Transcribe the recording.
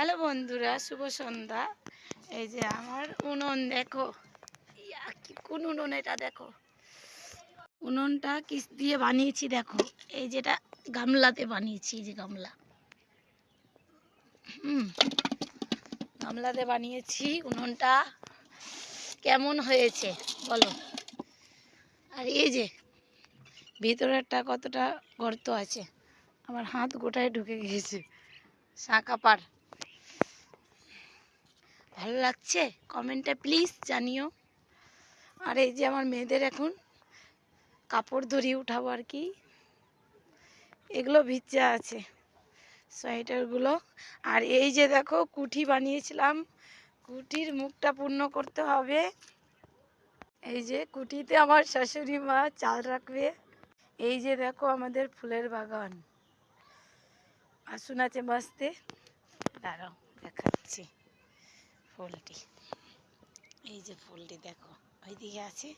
Hello বন্ধুরা, শুভ সন্ধ্যা। এই যে আমার উনুন দেখো, কোন উনুন এটা দেখো। উনুনটা কিস দিয়ে বানিয়েছি দেখো, এই যেটা গামলাতে বানিয়েছি, এই যে গামলা, গামলাতে বানিয়েছি উনুনটা। কেমন হয়েছে বলো। আর এই যে ভিতরেরটা কতটা গর্ত আছে, আমার হাত গোটায় ঢুকে গিয়েছে, শাঁকা পার। ভালো লাগছে? কমেন্টে প্লিজ জানিও। আর এই যে আমার মেয়েদের এখন কাপড় ধরিয়ে উঠাবো আর কি, এগুলো ভিজা আছে সোয়েটারগুলো। আর এই যে দেখো কুঠি বানিয়েছিলাম, কুঠির মুখটা পূর্ণ করতে হবে। এই যে কুঠিতে আমার শাশুড়ি মা চাল রাখবে। এই যে দেখো আমাদের ফুলের বাগান, আসুন আছে বাঁচতে। দাঁড়াও দেখাচ্ছি ফুলটি, এই যে ফুলটি দেখো ওইদিকে আছে।